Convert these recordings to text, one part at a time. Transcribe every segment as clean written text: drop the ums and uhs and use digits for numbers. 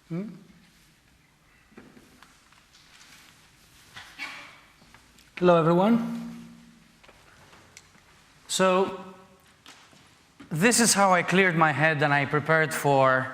Hello, everyone. So this is how I cleared my head and I prepared for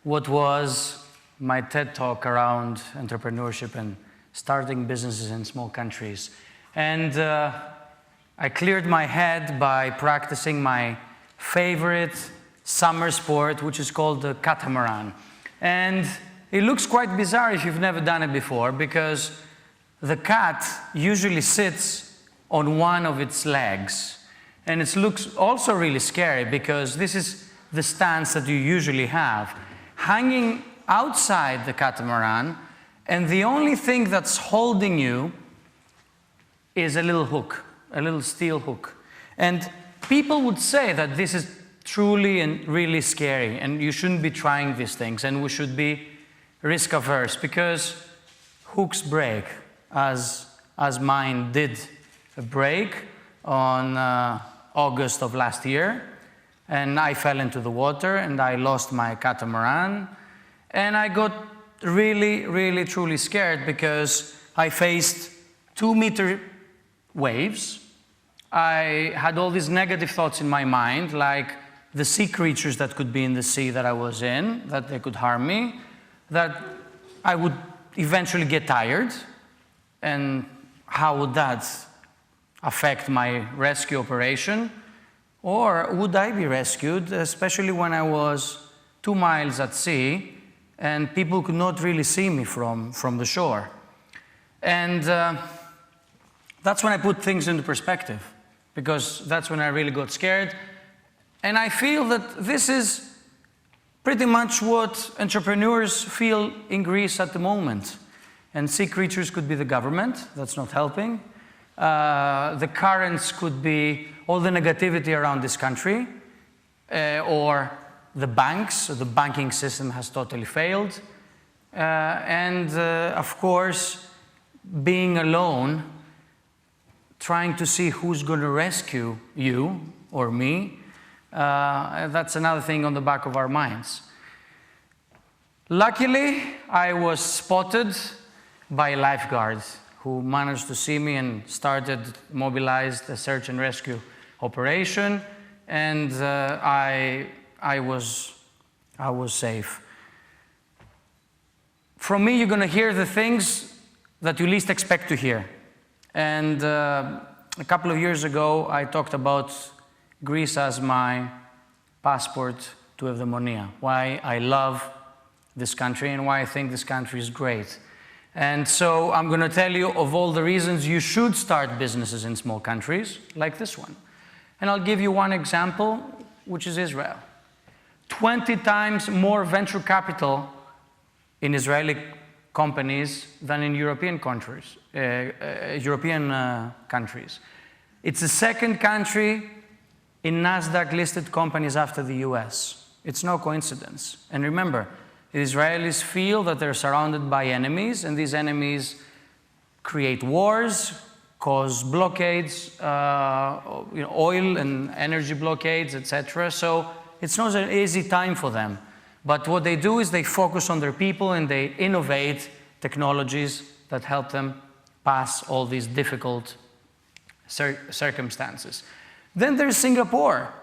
what was my TED Talk around entrepreneurship and starting businesses in small countries. And I cleared my head by practicing my favorite summer sport, which is called the catamaran. And it looks quite bizarre if you've never done it before, because the cat usually sits on one of its legs. And it looks also really scary because this is the stance that you usually have. Hanging outside the catamaran, and the only thing that's holding you is a little hook, a little steel hook. And people would say that this is truly and really scary, and you shouldn't be trying these things, and we should be risk averse, because hooks break, as mine did break on August of last year, and I fell into the water and I lost my catamaran, and I got really, really, truly scared because I faced 2-meter waves. I had all these negative thoughts in my mind, like the sea creatures that could be in the sea that I was in, that they could harm me, that I would eventually get tired, and how would that affect my rescue operation? Or would I be rescued, especially when I was 2 miles at sea and people could not really see me from the shore? And that's when I put things into perspective, because that's when I really got scared. And I feel that this is pretty much what entrepreneurs feel in Greece at the moment. And sea creatures could be the government, that's not helping. The currents could be all the negativity around this country, or the banks, the banking system has totally failed. And of course, being alone, trying to see who's going to rescue you or me, that's another thing on the back of our minds. Luckily, I was spotted by a lifeguard who managed to see me and mobilized a search and rescue operation, and I was safe. From me, you're going to hear the things that you least expect to hear. And a couple of years ago, I talked about Greece as my passport to eudaimonia, why I love this country and why I think this country is great. And so I'm going to tell you of all the reasons you should start businesses in small countries, like this one. And I'll give you one example, which is Israel. 20 times more venture capital in Israeli companies than in European countries. It's the second country in NASDAQ-listed companies after the US. It's no coincidence. And remember, the Israelis feel that they're surrounded by enemies, and these enemies create wars, cause blockades, oil and energy blockades, etc. So it's not an easy time for them. But what they do is they focus on their people and they innovate technologies that help them pass all these difficult circumstances. Then there's Singapore,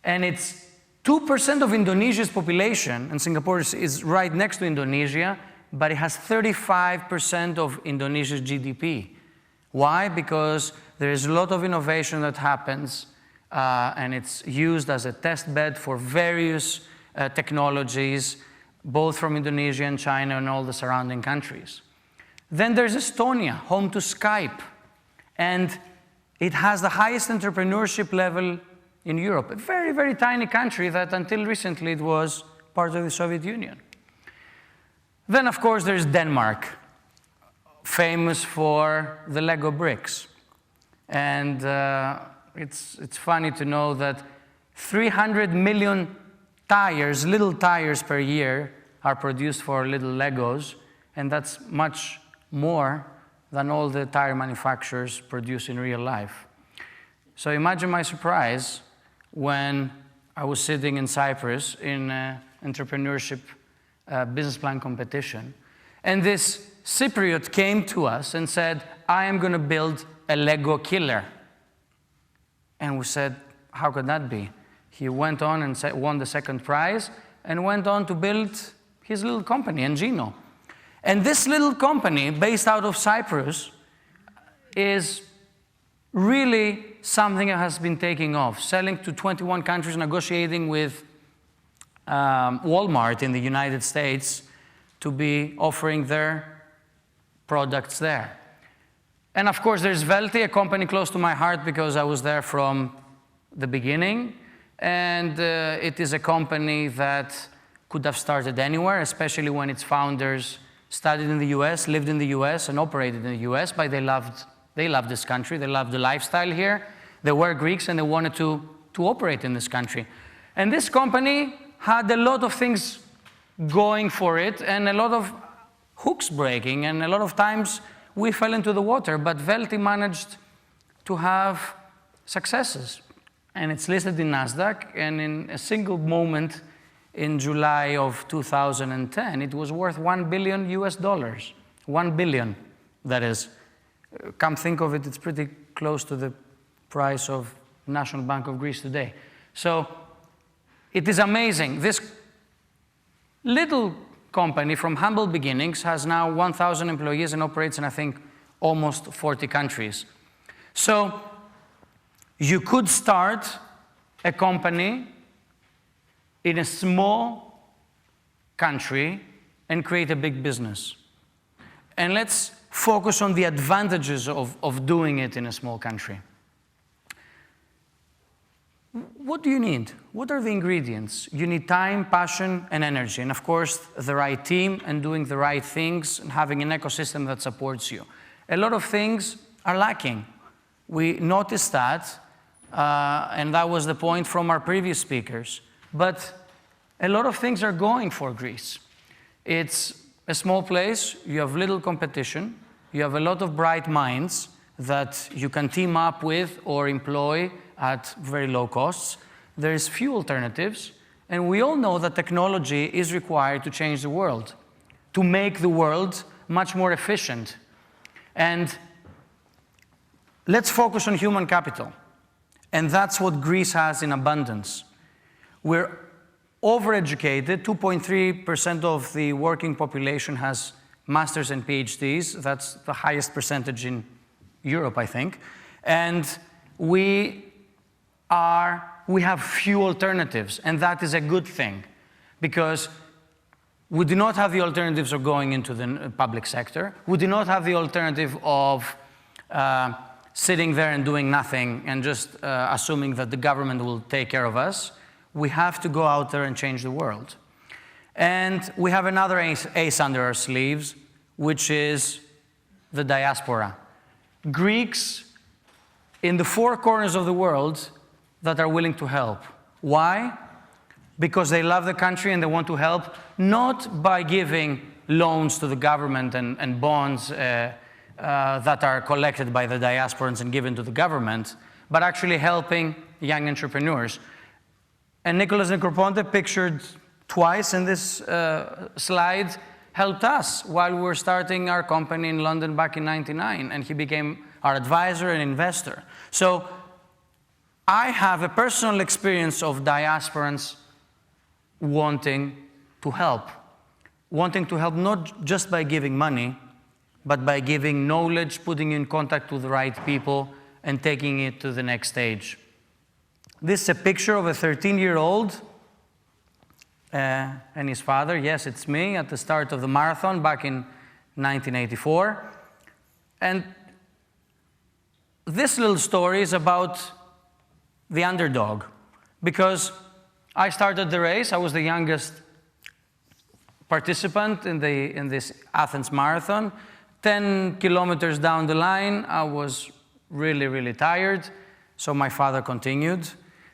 and it's 2% of Indonesia's population, and Singapore is right next to Indonesia, but it has 35% of Indonesia's GDP. Why? Because there is a lot of innovation that happens, and it's used as a test bed for various technologies, both from Indonesia and China and all the surrounding countries. Then there's Estonia, home to Skype, and it has the highest entrepreneurship level in Europe, a very, very tiny country that until recently it was part of the Soviet Union. Then, of course, there's Denmark, famous for the Lego bricks. And it's funny to know that 300 million tires, little tires per year, are produced for little Legos, and that's much more than all the tire manufacturers produce in real life. So imagine my surprise when I was sitting in Cyprus in an entrepreneurship business plan competition. And this Cypriot came to us and said, I am going to build a Lego killer. And we said, how could that be? He went on and won the second prize and went on to build his little company, Engino. And this little company, based out of Cyprus, is really something that has been taking off, selling to 21 countries, negotiating with Walmart in the United States to be offering their products there. And of course, there's Velti, a company close to my heart because I was there from the beginning. And it is a company that could have started anywhere, especially when its founders studied in the US, lived in the US, and operated in the US, but they loved this country, they loved the lifestyle here. They were Greeks and they wanted to operate in this country. And this company had a lot of things going for it and a lot of hooks breaking, and a lot of times we fell into the water, but Velti managed to have successes. And it's listed in NASDAQ, and in a single moment in July of 2010, it was worth $1 billion US. $1 billion, that is. Come think of it, it's pretty close to the price of National Bank of Greece today. So it is amazing. This little company from humble beginnings has now 1,000 employees and operates in, I think, almost 40 countries. So you could start a company in a small country and create a big business. And let's focus on the advantages of doing it in a small country. What do you need? What are the ingredients? You need time, passion, and energy. And of course, the right team and doing the right things and having an ecosystem that supports you. A lot of things are lacking. We noticed that, and that was the point from our previous speakers. But a lot of things are going for Greece. It's a small place, you have little competition, you have a lot of bright minds that you can team up with or employ at very low costs. There's few alternatives, and we all know that technology is required to change the world, to make the world much more efficient. And let's focus on human capital. And that's what Greece has in abundance. We're overeducated. 2.3% of the working population has masters and PhDs. That's the highest percentage in Europe, I think. And we have few alternatives, and that is a good thing, because we do not have the alternatives of going into the public sector. We do not have the alternative of sitting there and doing nothing and just assuming that the government will take care of us. We have to go out there and change the world. And we have another ace under our sleeves, which is the diaspora. Greeks in the four corners of the world that are willing to help. Why? Because they love the country and they want to help, not by giving loans to the government and bonds that are collected by the diasporans and given to the government, but actually helping young entrepreneurs. And Nicholas Necroponte, pictured twice in this slide, helped us while we were starting our company in London back in '99, and he became our advisor and investor. So I have a personal experience of diasporans wanting to help not just by giving money, but by giving knowledge, putting you in contact with the right people, and taking it to the next stage. This is a picture of a 13-year-old and his father. Yes, it's me at the start of the marathon back in 1984. And this little story is about the underdog, because I started the race. I was the youngest participant in this Athens marathon. 10 kilometers down the line, I was really, really tired. So my father continued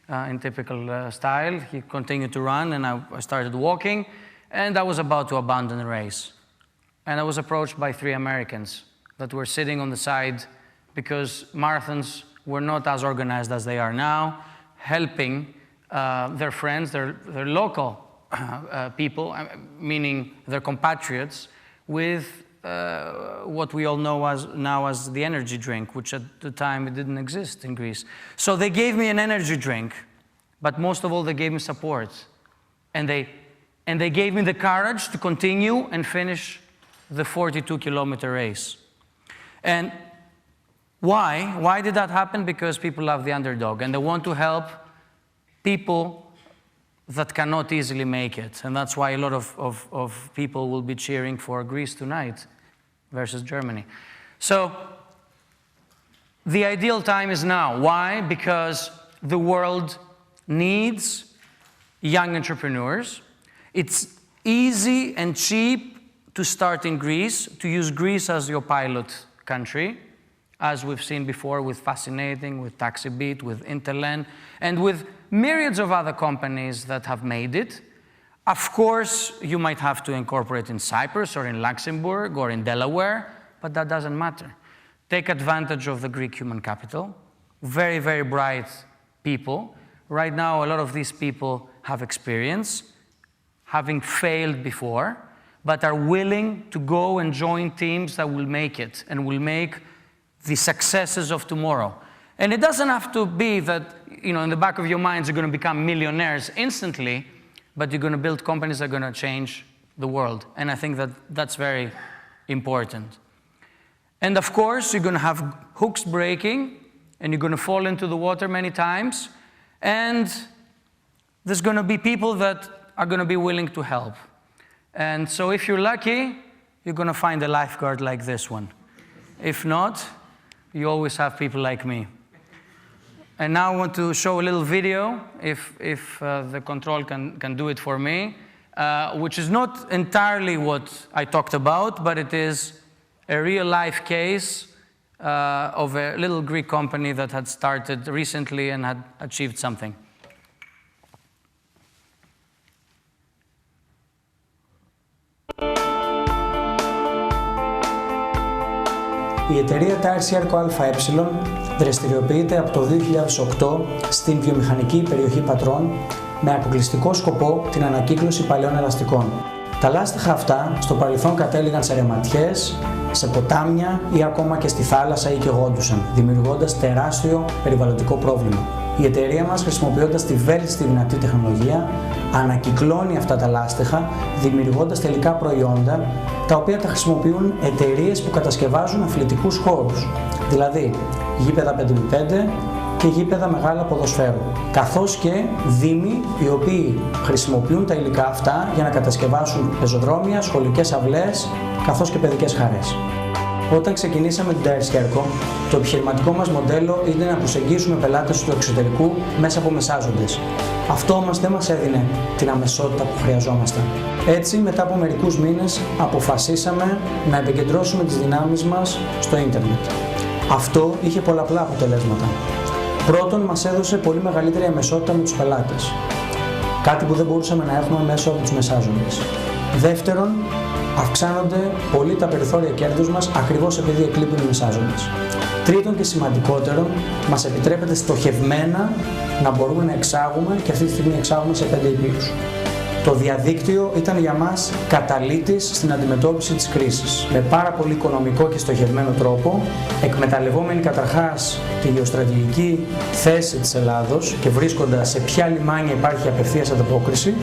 in typical style. He continued to run, and I started walking. And I was about to abandon the race. And I was approached by 3 Americans that were sitting on the side, because marathons were not as organized as they are now, helping their friends, their local people, meaning their compatriots, with what we all know now as the energy drink, which at the time it didn't exist in Greece. So they gave me an energy drink, but most of all they gave me support. And they gave me the courage to continue and finish the 42-kilometer race. And why? Why did that happen? Because people love the underdog, and they want to help people that cannot easily make it. And that's why a lot of people will be cheering for Greece tonight versus Germany. So the ideal time is now. Why? Because the world needs young entrepreneurs. It's easy and cheap to start in Greece, to use Greece as your pilot country, as we've seen before with Fascinating, with TaxiBeat, with Interland, and with myriads of other companies that have made it. Of course, you might have to incorporate in Cyprus or in Luxembourg or in Delaware, but that doesn't matter. Take advantage of the Greek human capital. Very, very bright people. Right now, a lot of these people have experience, having failed before, but are willing to go and join teams that will make it and will make the successes of tomorrow. And it doesn't have to be that, in the back of your minds, you're going to become millionaires instantly, but you're going to build companies that are going to change the world. And I think that that's very important. And of course, you're going to have hooks breaking, and you're going to fall into the water many times, and there's going to be people that are going to be willing to help. And so if you're lucky, you're going to find a lifeguard like this one. If not, you always have people like me. And now I want to show a little video, if the control can do it for me, which is not entirely what I talked about, but it is a real-life case of a little Greek company that had started recently and had achieved something. Η εταιρεία Tire Circle ΑΕ δραστηριοποιείται από το 2008 στην βιομηχανική περιοχή Πατρών με αποκλειστικό σκοπό την ανακύκλωση παλαιών ελαστικών. Τα λάστιχα αυτά στο παρελθόν κατέληγαν σε ρεματιές, σε ποτάμια ή ακόμα και στη θάλασσα ή και γόντουσαν, δημιουργώντας τεράστιο περιβαλλοντικό πρόβλημα. Η εταιρεία μας, χρησιμοποιώντας τη βέλτιστη δυνατή τεχνολογία, ανακυκλώνει αυτά τα λάστιχα, δημιουργώντας τελικά προϊόντα, τα οποία τα χρησιμοποιούν εταιρείες που κατασκευάζουν αθλητικούς χώρους, δηλαδή γήπεδα 5x5 και γήπεδα μεγάλα ποδοσφαίρου, καθώς και δήμοι οι οποίοι χρησιμοποιούν τα υλικά αυτά για να κατασκευάσουν πεζοδρόμια, σχολικές αυλές, καθώς και παιδικές χαρές. Όταν ξεκινήσαμε την Tire Circle, το επιχειρηματικό μας μοντέλο ήταν να προσεγγίσουμε πελάτες του εξωτερικού μέσα από μεσάζοντες. Αυτό όμως δεν μας έδινε την αμεσότητα που χρειαζόμασταν. Έτσι, μετά από μερικούς μήνες, αποφασίσαμε να επικεντρώσουμε τις δυνάμεις μας στο ίντερνετ. Αυτό είχε πολλαπλά αποτελέσματα. Πρώτον, μας έδωσε πολύ μεγαλύτερη αμεσότητα με τους πελάτες. Κάτι που δεν μπορούσαμε να έχουμε μέσω από τους μεσάζοντες. Δεύτερον, αυξάνονται πολύ τα περιθώρια κέρδους μας ακριβώς επειδή εκλείπουν οι μεσάζοντες. Τρίτον και σημαντικότερον, μας επιτρέπεται στοχευμένα να μπορούμε να εξάγουμε και αυτή τη στιγμή εξάγουμε σε 5 υπήρους. Το διαδίκτυο ήταν για μας καταλύτης στην αντιμετώπιση της κρίσης. Με πάρα πολύ οικονομικό και στοχευμένο τρόπο, εκμεταλλευόμενοι καταρχάς τη γεωστρατηγική θέση της Ελλάδος και βρίσκοντας σε ποια λιμάνια υπάρχει απευθείας ανταπόκριση,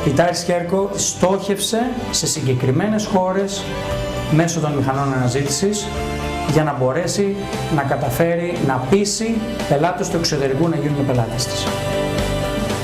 η Tire Circle στόχευσε σε συγκεκριμένες χώρες μέσω των μηχανών αναζήτησης για να μπορέσει να καταφέρει να πείσει πελάτες του εξωτερικού να γίνουν πελάτες της.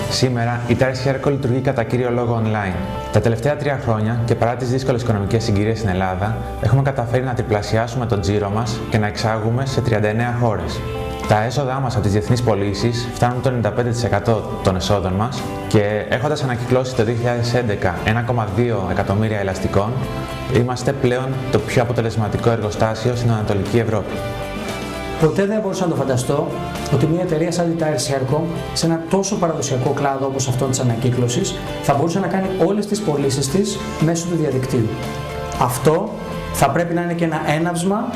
Σήμερα η Tire Circle λειτουργεί κατά κύριο λόγο online. Τα τελευταία 3 χρόνια και παρά τις δύσκολες οικονομικές συγκυρίες στην Ελλάδα, έχουμε καταφέρει να τριπλασιάσουμε τον τζίρο μας και να εξάγουμε σε 39 χώρες. Τα έσοδά μας από τις διεθνείς πωλήσεις φτάνουν το 95% των εσόδων μας και έχοντας ανακυκλώσει το 2011 1,2 εκατομμύρια ελαστικών, είμαστε πλέον το πιο αποτελεσματικό εργοστάσιο στην Ανατολική Ευρώπη. Ποτέ δεν μπορούσα να το φανταστώ ότι μια εταιρεία σαν τη Tire Circle, σε ένα τόσο παραδοσιακό κλάδο όπως αυτόν της ανακύκλωσης, θα μπορούσε να κάνει όλες τις πωλήσεις της μέσω του διαδικτύου. Αυτό θα πρέπει να είναι και ένα έναυσμα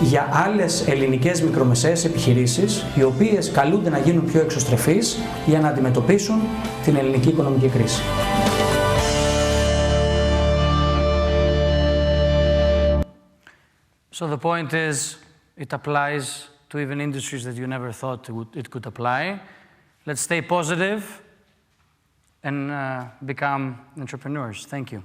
για άλλες ελληνικές μικρομεσαίες επιχειρήσεις, οι οποίες καλούνται να γίνουν πιο εξωστρεφείς για να αντιμετωπίσουν την ελληνική οικονομική κρίση. So the point is, it applies to even industries that you never thought it could apply. Let's stay positive and become entrepreneurs. Thank you.